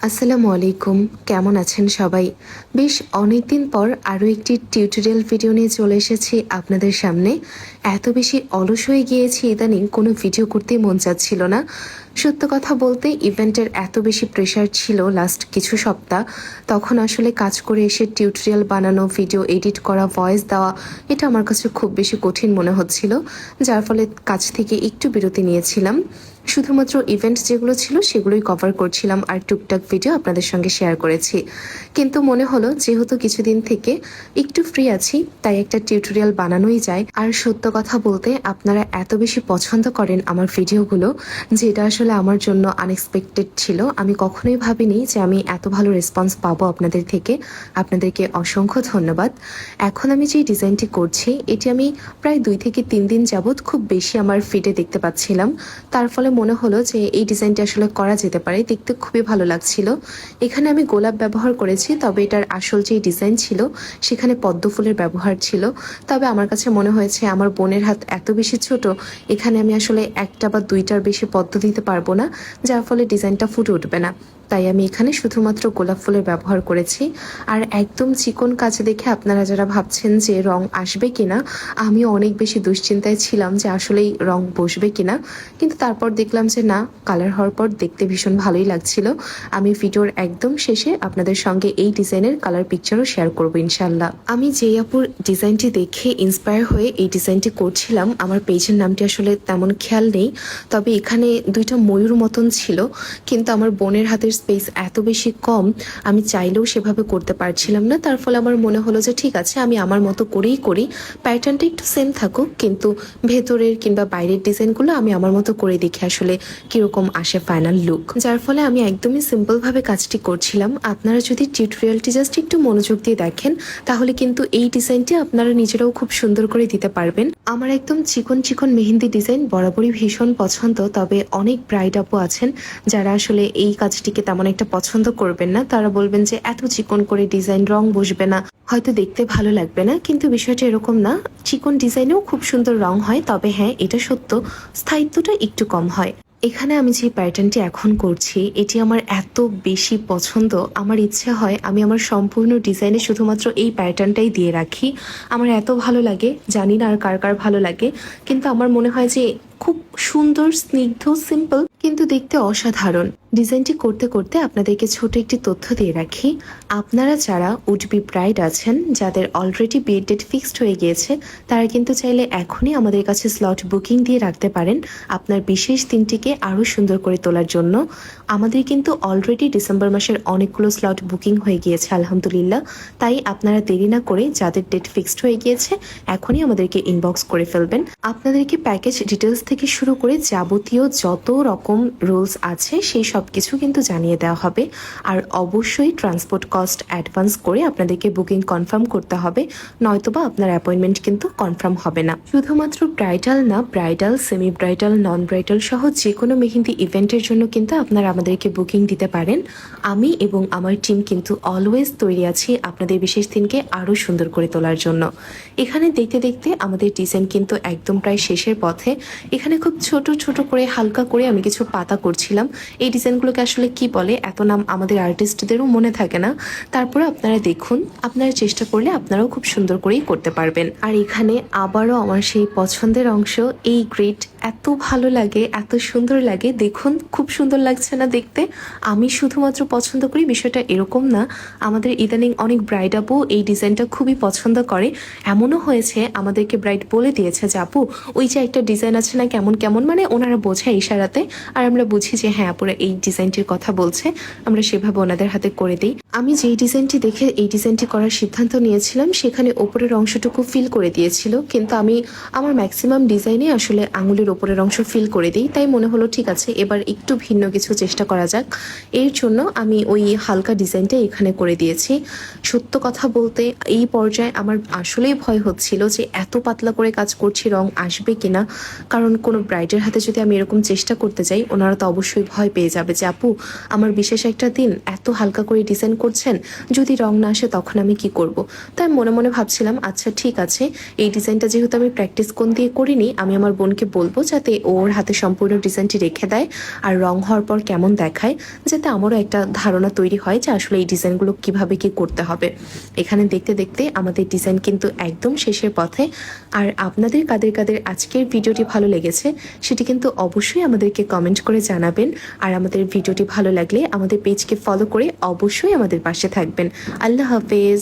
আসসালামু আলাইকুম, কেমন আছেন সবাই? বেশ অনেকদিন পর আরও একটি টিউটোরিয়াল ভিডিও নিয়ে চলে এসেছি আপনাদের সামনে। এত বেশি অলস হয়ে গিয়েছি ইদানিং, কোনো ভিডিও করতেই মন চাচ্ছিল না। সত্য কথা বলতে ইভেন্টের এত বেশি প্রেশার ছিল লাস্ট কিছু সপ্তাহ, তখন আসলে কাজ করে এসে টিউটোরিয়াল বানানো, ভিডিও এডিট করা, ভয়েস দেওয়া, এটা আমার কাছে খুব বেশি কঠিন মনে হচ্ছিল, যার ফলে কাজ থেকে একটু বিরতি নিয়েছিলাম। শুধুমাত্র ইভেন্ট যেগুলো ছিল সেগুলোই কভার করছিলাম আর টুকটাক ভিডিও আপনাদের সঙ্গে শেয়ার করেছি। কিন্তু মনে হলো যেহেতু কিছুদিন থেকে একটু ফ্রি আছি, তাই একটা টিউটোরিয়াল বানানোই যায়। আর সত্য কথা বলতে আপনারা এত বেশি পছন্দ করেন আমার ভিডিওগুলো, যেটা আসলে আমার জন্য আনএক্সপেক্টেড ছিল। আমি কখনোই ভাবিনি যে আমি এত ভালো রেসপন্স পাবো আপনাদের থেকে। আপনাদেরকে অসংখ্য ধন্যবাদ। এখন আমি যে ডিজাইনটি করছি, এটি আমি প্রায় 2 থেকে 3 দিন যাবৎ খুব বেশি আমার ফিডে দেখতে পাচ্ছিলাম। তার ফলে মনে হলো যে এই ডিজাইনটি আসলে করা যেতে পারে, দেখতে খুবই ভালো লাগছিল। এখানে আমি গোলাপ ব্যবহার করেছি, তবে এটার আসল যে ডিজাইন ছিল সেখানে পদ্ম ফুলের ব্যবহার ছিল। তবে আমার কাছে মনে হয়েছে আমার বোনের হাত এত বেশি ছোট, এখানে আমি আসলে একটা বা দুইটার বেশি পদ্ম দিতে পারবো না, যার ফলে ডিজাইনটা ফুটে উঠবে না। তাই আমি এখানে শুধুমাত্র গোলাপ ফুলের ব্যবহার করেছি। আর একদম চিকন কাজ দেখে আপনারা যারা ভাবছেন যে রং আসবে কিনা, আমিও অনেক বেশি দুশ্চিন্তায় ছিলাম যে আসলেই রং বসবে কিনা, কিন্তু তারপর দেখলাম যে না, কালার হওয়ার পর দেখতে ভীষণ ভালোই লাগছিল। আমি ভিডিওর একদম শেষে আপনাদের সঙ্গে এই ডিজাইনের কালার পিকচারও শেয়ার করবো ইনশাল্লাহ। আমি যে আপুর ডিজাইনটি দেখে ইন্সপায়ার হয়ে এই ডিজাইনটি করছিলাম, আমার পেজের নামটি আসলে তেমন খেয়াল নেই, তবে এখানে দুইটা ময়ূর মতন ছিল, কিন্তু আমার বোনের হাতের স্পেস এত বেশি কম, আমি চাইলেও সেভাবে করতে পারছিলাম না। তার ফলে আমার মনে হলো যে ঠিক আছে, আমি আমার মতো করেই করি, প্যাটার্নটা একটু সেম থাকুক, কিন্তু ভেতরের কিংবা বাইরের ডিজাইনগুলো আমি আমার মতো করে দেখি আসলে কিরকম আসে ফাইনাল লুক। যার ফলে আমি একদমই সিম্পলভাবে কাজটি করছিলাম। আপনারা যদি টিউটোরিয়ালটি জাস্ট একটু মনোযোগ দিয়ে দেখেন, তাহলে কিন্তু এই ডিজাইনটি আপনারা নিজেরাও খুব সুন্দর করে দিতে পারবেন। আমার একদম চিকন চিকন মেহেন্দি ডিজাইন বরাবরই ভীষণ পছন্দ, তবে অনেক ব্রাইড আপু আছেন যারা আসলে এই কাজটিকে তেমন একটা পছন্দ করবেন না। তারা বলবেন যে এত চিকন করে ডিজাইন, রং বসবে না, হয়তো দেখতে ভালো লাগবে না। কিন্তু বিষয়টা এরকম না, চিকন ডিজাইনেও খুব সুন্দর রং হয়, তবে হ্যাঁ, এটা সত্য, স্থায়িত্বটা একটু কম হয়। এখানে আমি যে প্যাটার্নটি এখন করছি, এটি আমার এত বেশি পছন্দ, আমার ইচ্ছে হয় আমি আমার সম্পূর্ণ ডিজাইনে শুধুমাত্র এই প্যাটার্নটাই দিয়ে রাখি। আমার এত ভালো লাগে, জানি না আর কার কার ভালো লাগে, কিন্তু আমার মনে হয় যে খুব সুন্দর, স্নিগ্ধ, সিম্পল, কিন্তু দেখতে অসাধারণ। ডিজাইনটি করতে করতে আপনাদেরকে ছোট একটি তথ্য দিয়ে রাখি। আপনারা যারা উড বি ব্রাইড আছেন, যাদের অলরেডি বিয়ের ডেট ফিক্সড হয়ে গিয়েছে, তারা কিন্তু চাইলে এখনই আমাদের কাছে স্লট বুকিং দিয়ে রাখতে পারেন আপনার বিশেষ দিনটিকে আরও সুন্দর করে তোলার জন্য। আমাদের কিন্তু অলরেডি ডিসেম্বর মাসের অনেকগুলো স্লট বুকিং হয়ে গিয়েছে আলহামদুলিল্লাহ। তাই আপনারা দেরি না করে যাদের ডেট ফিক্সড হয়ে গিয়েছে, এখনই আমাদেরকে ইনবক্স করে ফেলবেন। আপনাদেরকে প্যাকেজ ডিটেলস থেকে শুরু করে যাবতীয় যত রকম রুলস আছে সেই সব কিছু কিন্তু জানিয়ে দেওয়া হবে। আর অবশ্যই ট্রান্সপোর্ট কস্ট অ্যাডভান্স করে আপনাদেরকে বুকিং কনফার্ম করতে হবে, নয়তোবা আপনার অ্যাপয়েন্টমেন্ট কিন্তু কনফার্ম হবে না। শুধুমাত্র ব্রাইডাল না, ব্রাইডাল, সেমি ব্রাইডাল, নন ব্রাইডাল সহ যে কোনো মেহেন্দি ইভেন্টের জন্য কিন্তু আপনারা আমাদেরকে বুকিং দিতে পারেন। আমি এবং আমার টিম কিন্তু অলওয়েজ তৈরি আছি আপনাদের বিশেষ দিনকে আরও সুন্দর করে তোলার জন্য। এখানে দেখতে দেখতে আমাদের ডিজাইন কিন্তু একদম প্রায় শেষের পথে। এখানে খুব ছোট ছোট করে হালকা করে আমি কিছু পাতা করছিলাম। এই ডিজাইনগুলোকে আসলে কি বলে, এত নাম আমাদের আর্টিস্টদেরও মনে থাকে না। তারপরে আপনারা দেখুন, আপনারা চেষ্টা করলে আপনারাও খুব সুন্দর করেই করতে পারবেন। আর এখানে আবারও আমার সেই পছন্দের অংশ, এই গ্রিড এত ভালো লাগে, এত সুন্দর লাগে, দেখুন খুব সুন্দর লাগছে না দেখতে? আমি শুধুমাত্র পছন্দ করি বিষয়টা এরকম না, আমাদের ইদানিং অনেক ব্রাইড আপু এই ডিজাইনটা খুবই পছন্দ করে। এমনও হয়েছে আমাদেরকে ব্রাইড বলে দিয়েছে যে আপু, ওই যে একটা ডিজাইন আছে না কেমন কেমন, মানে ওনারা বোঝায় ইশারাতে, আর আমরা বুঝি যে হ্যাঁ আপুরা এই ডিজাইনটির কথা বলছে, আমরা সেভাবে ওনাদের হাতে করে দিই। আমি যেই ডিজাইনটি দেখে এই ডিজাইনটি করার সিদ্ধান্ত নিয়েছিলাম, সেখানে ওপরের অংশটুকু ফিল করে দিয়েছিল, কিন্তু আমি আমার ম্যাক্সিমাম ডিজাইনে আসলে আঙুলের ওপরের অংশ ফিল করে দিই। তাই মনে হলো ঠিক আছে, এবার একটু ভিন্ন কিছু চেষ্টা করা যাক। এর জন্য আমি ওই হালকা ডিজাইনটা এখানে করে দিয়েছি। সত্য কথা বলতে এই পর্যায়ে আমার আসলেই ভয় হচ্ছিল যে এত পাতলা করে কাজ করছি, রং আসবে কিনা। কারণ কোনো ব্রাইডের হাতে যদি আমি এরকম চেষ্টা করতে যাই, ওনারা তো অবশ্যই ভয় পেয়ে যাবে যে আপু, আমার বিশেষ একটা দিন, এত হালকা করে ডিজাইন করছেন, যদি রং না আসে তখন আমি কি করব। তাই মনে মনে ভাবছিলাম আচ্ছা ঠিক আছে, এই ডিজাইনটা যেহেতু আমি প্র্যাকটিস কোন দিয়ে করিনি, আমি আমার বোনকে বলবো যাতে ওর হাতে সম্পূর্ণ ডিজাইনটি রেখে দেয় আর রং হওয়ার পর কেমন দেখায়, যাতে আমারও একটা ধারণা তৈরি হয় যে আসলে এই ডিজাইনগুলো কিভাবে কি করতে হবে। এখানে দেখতে দেখতে আমাদের ডিজাইন কিন্তু একদম শেষের পথে। আর আপনাদের কাদের কাদের আজকের ভিডিওটি ভালো লেগেছে সেটি কিন্তু অবশ্যই আমাদেরকে কমেন্ট করে জানাবেন। আর আমাদের ভিডিওটি ভালো লাগলে আমাদের পেজকে ফলো করে অবশ্যই আমাদের পাশে থাকবেন। আল্লাহ হাফেজ।